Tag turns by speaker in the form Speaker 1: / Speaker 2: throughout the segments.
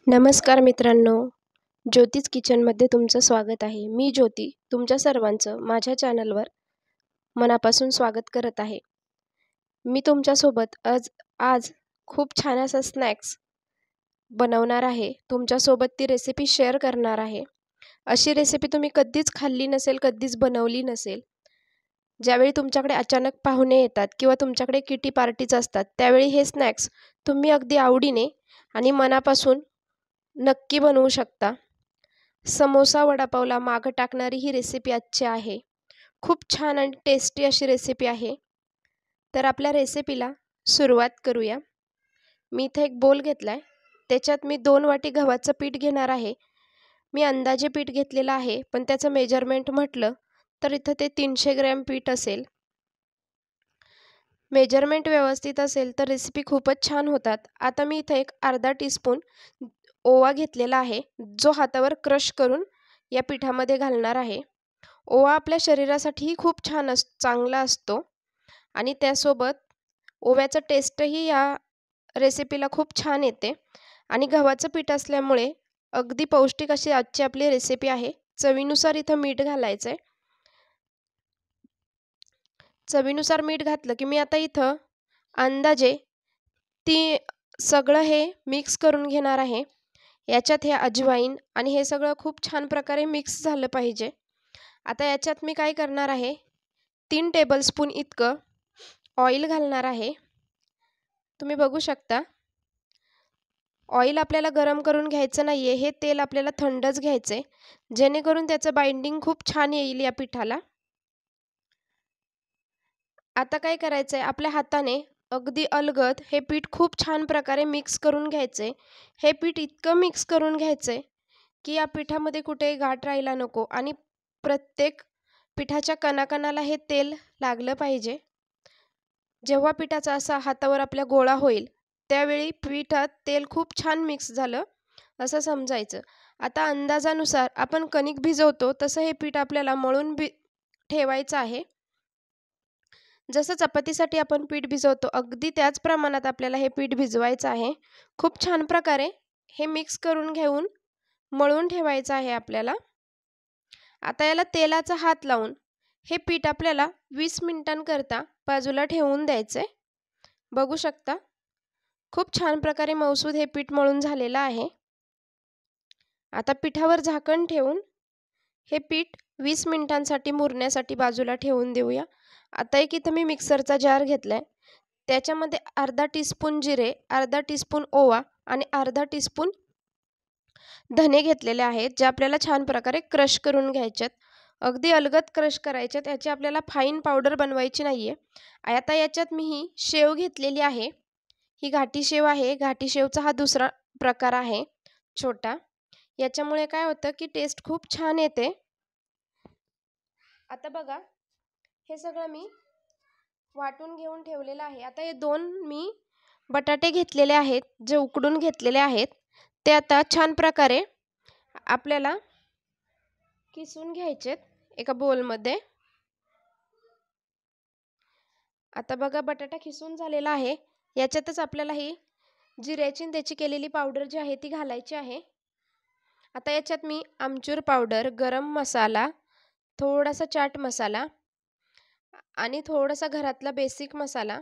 Speaker 1: नमस्कार मित्रांनो, ज्योतिष किचनमध्ये तुमचं स्वागत आहे. मी ज्योती तुमच्या सर्वांचं माझ्या चॅनलवर मनापासून स्वागत करत आहे. मी तुमच्यासोबत आज खूप छान असा स्नॅक्स बनवणार आहे. तुमच्यासोबत ती रेसिपी शेअर करणार आहे. अशी रेसिपी तुम्ही कधीच खाल्ली नसेल, कधीच बनवली नसेल. ज्यावेळी तुमच्याकडे अचानक पाहुणे येतात किंवा तुमच्याकडे किटी पार्टीज असतात, त्यावेळी हे स्नॅक्स तुम्ही अगदी आवडीने आणि मनापासून नक्की बनवू शकता. समोसा वडापावला मागं टाकणारी ही रेसिपी आजची आहे. खूप छान आणि टेस्टी अशी रेसिपी आहे. तर आपल्या रेसिपीला सुरुवात करूया. मी इथे एक बोल घेतला आहे. त्याच्यात मी 2 वाटी गव्हाचं पीठ घेणार आहे. मी अंदाजे पीठ घेतलेलं आहे, पण त्याचं मेजरमेंट म्हटलं तर इथं ते 300 ग्रॅम पीठ असेल. मेजरमेंट व्यवस्थित असेल तर रेसिपी खूपच छान होतात. आता मी इथं एक अर्धा टीस्पून ओवा घेतलेला आहे, जो हातावर क्रश करून या पिठामध्ये घालणार आहे. ओवा आपल्या शरीरासाठीही खूप चांगला असतो आणि त्यासोबत ओव्याचं टेस्टही या रेसिपीला खूप छान येते आणि गव्हाचं पीठ असल्यामुळे अगदी पौष्टिक अशी आजची आपली रेसिपी आहे. चवीनुसार इथं मीठ घालायचं आहे. चवीनुसार मीठ घातलं की मी आता इथं अंदाजे सगळं हे मिक्स करून घेणार आहे. याच्यात हे अजवाईन आणि हे सगळं खूप छान प्रकारे मिक्स झालं पाहिजे. आता याच्यात मी काय करणार आहे, 3 टेबलस्पून इतकं ऑइल घालणार आहे. तुम्ही बघू शकता. ऑइल आपल्याला गरम करून घ्यायचं नाही आहे, हे तेल आपल्याला थंडच घ्यायचं आहे, जेणेकरून त्याचं बाइंडिंग खूप छान येईल या पिठाला. आता काय करायचं आहे, आपल्या हाताने अगदी अलगद हे पीठ खूप छान प्रकारे मिक्स करून घ्यायचं आहे. हे पीठ इतकं मिक्स करून घ्यायचं आहे की या पिठामध्ये कुठेही गाठ राहायला नको आणि प्रत्येक पिठाच्या कणाकणाला हे तेल लागलं पाहिजे. जेव्हा पिठाचा असा हातावर आपल्या गोळा होईल, त्यावेळी पिठात तेल खूप छान मिक्स झालं असं समजायचं. आता अंदाजानुसार आपण कणिक भिजवतो तसं हे पीठ आपल्याला मळून ठेवायचं आहे. जसं चपातीसाठी आपण पीठ भिजवतो, अगदी त्याच प्रमाणात आपल्याला हे पीठ भिजवायचं आहे. खूप छान प्रकारे हे मिक्स करून घेऊन मळून ठेवायचं आहे आपल्याला. आता याला तेलाचा हात लावून हे पीठ आपल्याला 20 मिनिटांकरता बाजूला ठेवून द्यायचं आहे. बघू शकता, खूप छान प्रकारे मऊसूद हे पीठ मळून झालेलं आहे. आता पिठावर झाकण ठेवून हे पीठ 20 मिनिटांसाठी मुरण्यासाठी बाजूला ठेवून देऊया. आता एक इथं मी मिक्सरचा जार घेतलाय. त्याच्यामध्ये अर्धा टीस्पून जिरे, अर्धा टीस्पून ओवा आणि अर्धा टीस्पून धने घेतलेले आहेत, जे आपल्याला छान प्रकारे क्रश करून घ्यायच्यात. अगदी अलगद क्रश करायच्यात, याची आपल्याला फाईन पावडर बनवायची नाहीये. आता याच्यात मी ही शेव घेतलेली आहे. ही घाटी शेव आहे. घाटी शेवचा हा दुसरा प्रकार आहे, छोटा. याच्यामुळे काय होतं की टेस्ट खूप छान येते. आता बघा, हे सगळं मी वाटून घेऊन ठेवलेलं आहे. आता हे 2 मी बटाटे घेतलेले आहेत, जे उकडून घेतलेले आहेत. ते आता छान प्रकारे आपल्याला किसून घ्यायचेत एका बोलमध्ये. आता बघा, बटाटा किसून झालेला आहे. याच्यातच आपल्याला ही जिऱ्याची आणि त्याची केलेली पावडर जी आहे ती घालायची आहे. आता याच्यात मी आमचूर पावडर, गरम मसाला, थोडासा चाट मसाला आणि थोडासा घरातला बेसिक मसाला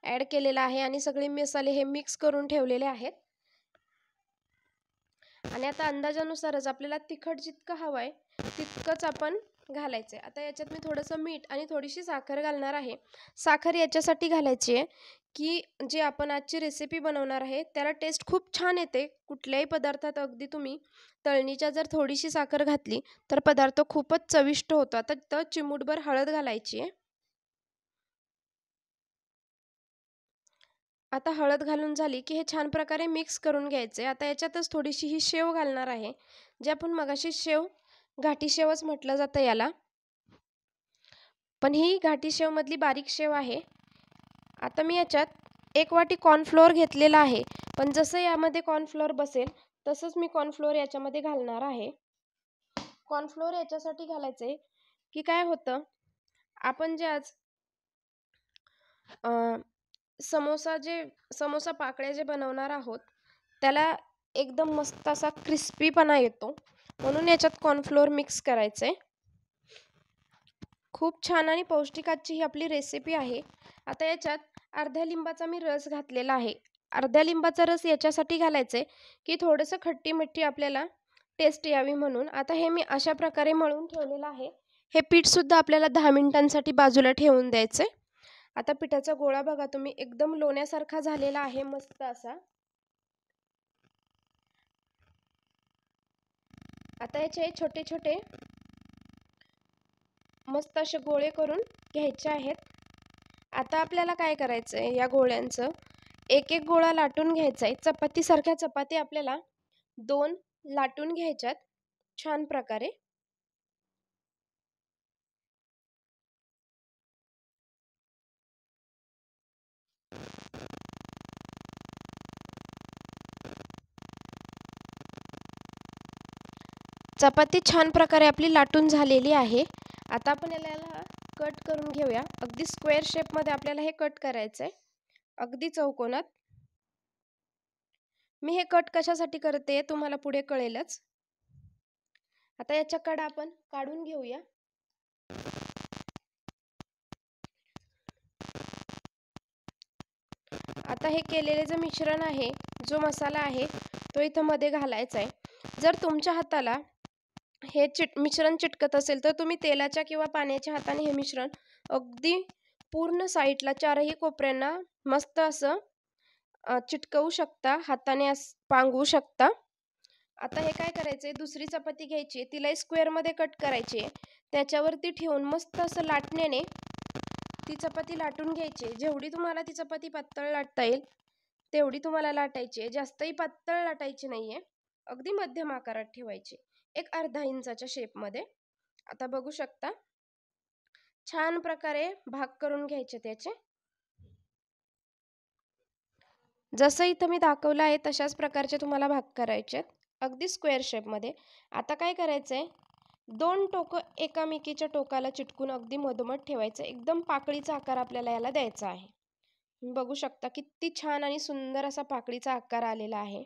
Speaker 1: ॲड केलेला आहे आणि सगळे मसाले हे मिक्स करून ठेवलेले आहेत. आणि आता अंदाजानुसारच आपल्याला तिखट जितकं हवं आहे तितकंच आपण घालायचं आहे. आता याच्यात मी थोडंसं मीठ आणि थोडीशी साखर घालणार आहे. साखर याच्यासाठी घालायची आहे की जे आपण आजची रेसिपी बनवणार आहे त्याला टेस्ट खूप छान येते. कुठल्याही पदार्थात अगदी तुम्ही तळणीच्या जर थोडीशी साखर घातली तर पदार्थ खूपच चविष्ट होतो. आता तर चिमूटभर हळद घालायची आहे. आता हळद घालून झाली की हे छान प्रकारे मिक्स करून घ्यायचे. आता याच्यातच थोडीशी ही शेव घालणार आहे, जे आपण मगाशी शेव घाटी शेवच म्हटलं जातं याला, पण ही घाटी शेव मधली बारीक शेव आहे. आता मी याच्यात 1 वाटी कॉर्नफ्लोअर घेतलेला आहे, पण जसं यामध्ये कॉर्नफ्लोअर बसेल तसंच मी कॉर्नफ्लोअर याच्यामध्ये घालणार आहे. कॉर्नफ्लोअर याच्यासाठी घालायचे की काय होतं, आपण जे आज समोसा पाकळ्या जे बनवणार आहोत त्याला एकदम मस्त असा क्रिस्पीपणा येतो, म्हणून याच्यात कॉर्नफ्लोअर मिक्स करायचं आहे. खूप छान आणि पौष्टिक आजची ही आपली रेसिपी आहे. आता याच्यात अर्ध्या लिंबाचा मी रस घातलेला आहे. अर्ध्या लिंबाचा रस याच्यासाठी घालायचा आहे की थोडंसं खट्टी मिठी आपल्याला टेस्ट यावी म्हणून. आता हे मी अशा प्रकारे मळून ठेवलेलं आहे. हे पीठसुद्धा आपल्याला 10 मिनिटांसाठी बाजूला ठेवून द्यायचं आहे. आता पिठाचा गोळा बघा तुम्ही, एकदम लोण्यासारखा झालेला आहे मस्त असा. आता याचे छोटे छोटे मस्त असे गोळे करून घ्यायचे आहेत. आता आपल्याला काय करायचं आहे, या गोळ्यांचं एक एक गोळा लाटून घ्यायचा आहे. चपातीसारख्या चपाती आपल्याला 2 लाटून घ्यायच्यात छान प्रकारे. चपाती छान प्रकारे आपली लाटून झालेली आहे. आता आपण याला कट करून घेऊया. अगदी स्क्वेअर शेपमध्ये आपल्याला हे कट करायचं आहे, अगदी चौकोनात. मी हे कट कशासाठी करते तुम्हाला पुढे कळेलच. आता याच्या कडा आपण काढून घेऊया. आता हे केलेले जे मिश्रण आहे, जो मसाला आहे तो इथं मध्ये घालायचा आहे. जर तुमच्या हाताला हे मिश्रण चिटकत असेल तर तुम्ही तेलाच्या किंवा पाण्याच्या हाताने हे मिश्रण अगदी पूर्ण साईडला चारही कोपऱ्यांना मस्त असं चिटकवू शकता, हाताने पांगवू शकता. आता हे काय करायचंय, दुसरी चपाती घ्यायची, तिला स्क्वेअरमध्ये कट करायची, त्याच्यावरती ठेवून मस्त असं लाटण्याने ती चपाती लाटून घ्यायची. जेवढी तुम्हाला ती चपाती पातळ लाटता येईल तेवढी तुम्हाला लाटायची. जास्तही पातळ लाटायची नाहीये, अगदी मध्यम आकारात ठेवायची, एक अर्धा इंचाच्या शेपमध्ये. आता बघू शकता छान प्रकारे भाग करून घ्यायचे त्याचे. जसं इथं मी दाखवलं आहे तशाच प्रकारचे तुम्हाला भाग करायचे आहेत, अगदी स्क्वेअर शेपमध्ये. आता काय करायचंय, 2 टोकं एकामेकीच्या टोकाला चिटकून अगदी मधोमध ठेवायचं. एकदम पाकळीचा आकार आपल्याला याला द्यायचा आहे. बघू शकता किती छान आणि सुंदर असा पाकळीचा आकार आलेला आहे.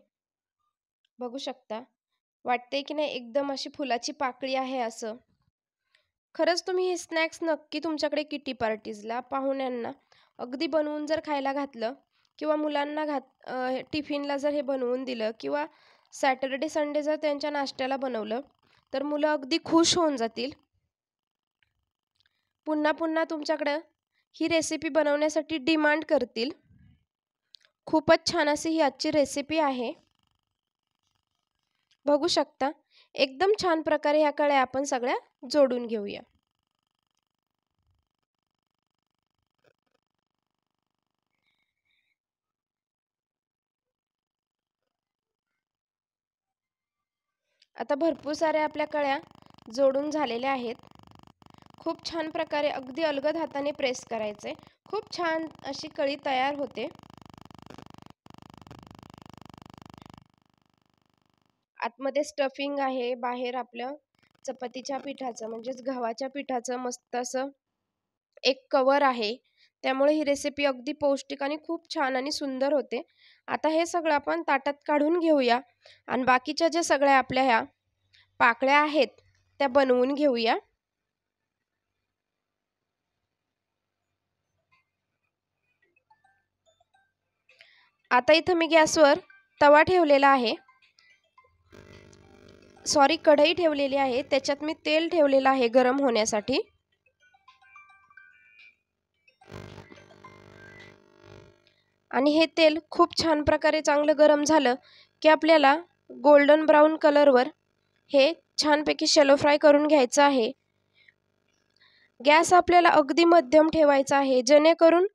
Speaker 1: बघू शकता, वाटते की नाही एकदम अशी फुलाची पाकळी आहे असं. खरंच तुम्ही हे स्नॅक्स नक्की तुमच्याकडे किटी पार्टीजला, पाहुण्यांना अगदी बनवून जर खायला घातलं किंवा मुलांना टिफिनला जर हे बनवून दिलं किंवा सॅटर्डे संडे जर त्यांच्या नाश्त्याला बनवलं तर मुलं अगदी खुश होऊन जातील. पुन्हा पुन्हा तुमच्याकडं ही रेसिपी बनवण्यासाठी डिमांड करतील. खूपच छान अशी ही आजची रेसिपी आहे. बघू शकता एकदम छान प्रकारे ह्या कळ्या आपण सगळ्या जोडून घेऊया. आता भरपूर साऱ्या आपल्या कळ्या जोडून झालेल्या आहेत. खूप छान प्रकारे अगदी अलगद हाताने प्रेस करायचे, खूप छान अशी कळी तयार होते. आतमध्ये स्टफिंग आहे, बाहेर आपलं चपातीच्या पिठाचं म्हणजेच गव्हाच्या पिठाचं मस्त असं एक कवर आहे. त्यामुळे ही रेसिपी अगदी पौष्टिक आणि खूप छान आणि सुंदर होते. आता हे सगळं आपण ताटात काढून घेऊया आणि बाकीच्या ज्या सगळ्या आपल्या ह्या पाकळ्या आहेत त्या बनवून घेऊया. आता इथं मी गॅसवर तवा ठेवलेला आहे, सॉरी कढई ठेवलेली आहे. त्याच्यात मी तेल ठेवलेलं आहे गरम होण्यासाठी. आणि हे तेल खूप छान प्रकारे चांगलं गरम झालं की आपल्याला गोल्डन ब्राऊन कलरवर हे छानपैकी शॅलो फ्राय करून घ्यायचं आहे. गॅस आपल्याला अगदी मध्यम ठेवायचा आहे, जेणेकरून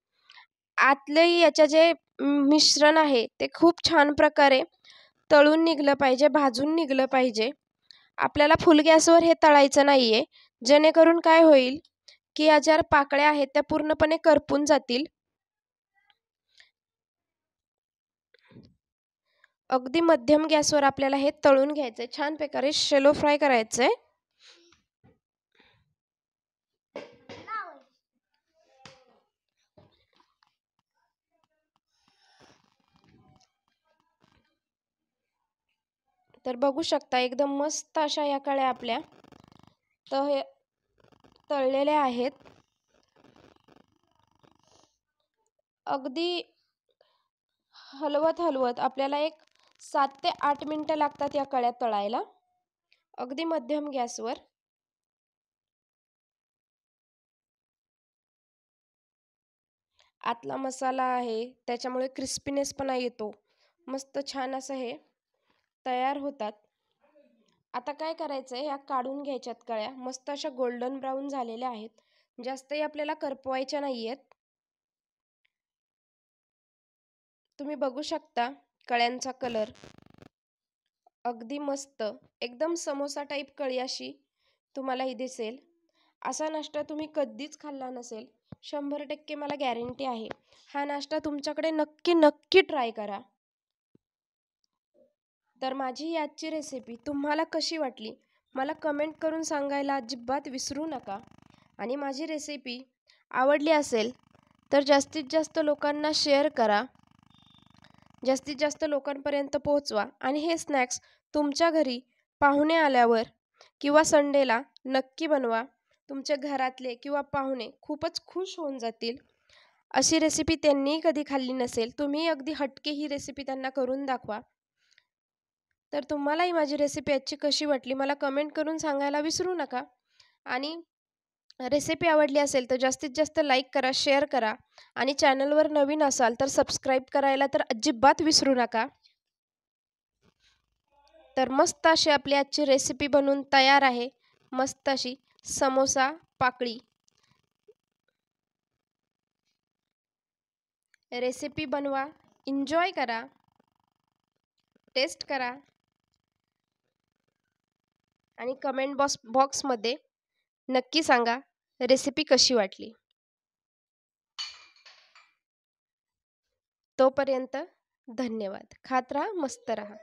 Speaker 1: आतले याच्या जे मिश्रण आहे ते खूप छान प्रकारे तळून निघलं पाहिजे, भाजून निघलं पाहिजे. आपल्याला फुल गॅसवर हे तळायचं नाहीये, जेणेकरून काय होईल की या ज्या पाकळ्या आहेत त्या पूर्णपणे करपून जातील. अगदी मध्यम गॅसवर आपल्याला हे तळून घ्यायचंय, छान प्रकारे शॅलो फ्राय करायचंय. तर बघू शकता एकदम मस्त अशा या कळ्या आपल्या तर हे तळलेल्या आहेत. अगदी हलवत हलवत आपल्याला एक 7 ते 8 मिनिटं लागतात या कळ्या तळायला, अगदी मध्यम गॅसवर. आतला मसाला आहे त्याच्यामुळे क्रिस्पीनेसपणा येतो. मस्त छान असं हे तयार होतात. आता काय करायचं आहे, ह्या काढून घ्यायच्यात कळ्या. मस्त अशा गोल्डन ब्राऊन झालेल्या आहेत. जास्तही आपल्याला करपवायच्या नाही आहेत. तुम्ही बघू शकता कळ्यांचा कलर अगदी मस्त, एकदम समोसा टाईप कळी अशी तुम्हाला ही दिसेल. असा नाश्ता तुम्ही कधीच खाल्ला नसेल, 100% मला गॅरंटी आहे. हा नाश्ता तुमच्याकडे नक्की नक्की ट्राय करा. तर माझी ही आजची रेसिपी तुम्हाला कशी वाटली मला कमेंट करून सांगायला अजिबात विसरू नका. आणि माझी रेसिपी आवडली असेल तर जास्तीत जास्त लोकांना शेअर करा, जास्तीत जास्त लोकांपर्यंत पोहोचवा. आणि हे स्नॅक्स तुमच्या घरी पाहुणे आल्यावर किंवा संडेला नक्की बनवा. तुमच्या घरातले किंवा पाहुणे खूपच खुश होऊन जातील. अशी रेसिपी त्यांनीही कधी खाल्ली नसेल, तुम्ही अगदी हटके ही रेसिपी त्यांना करून दाखवा. तर तुम्हालाही माझी रेसिपी आजची कशी वाटली मला कमेंट करून सांगायला विसरू नका. आणि रेसिपी आवडली असेल तर जास्तीत जास्त लाईक करा, शेअर करा. आणि चॅनलवर नवीन असाल तर सबस्क्राईब करायला तर अजिबात विसरू नका. तर मस्त अशी आपली आजची रेसिपी बनवून तयार आहे, मस्त अशी समोसा पाकळी. रेसिपी बनवा, एन्जॉय करा, टेस्ट करा आणि कमेंट बॉक्समध्ये नक्की सांगा रेसिपी कशी वाटली. तोपर्यंत धन्यवाद. खात राहा, मस्त राहा.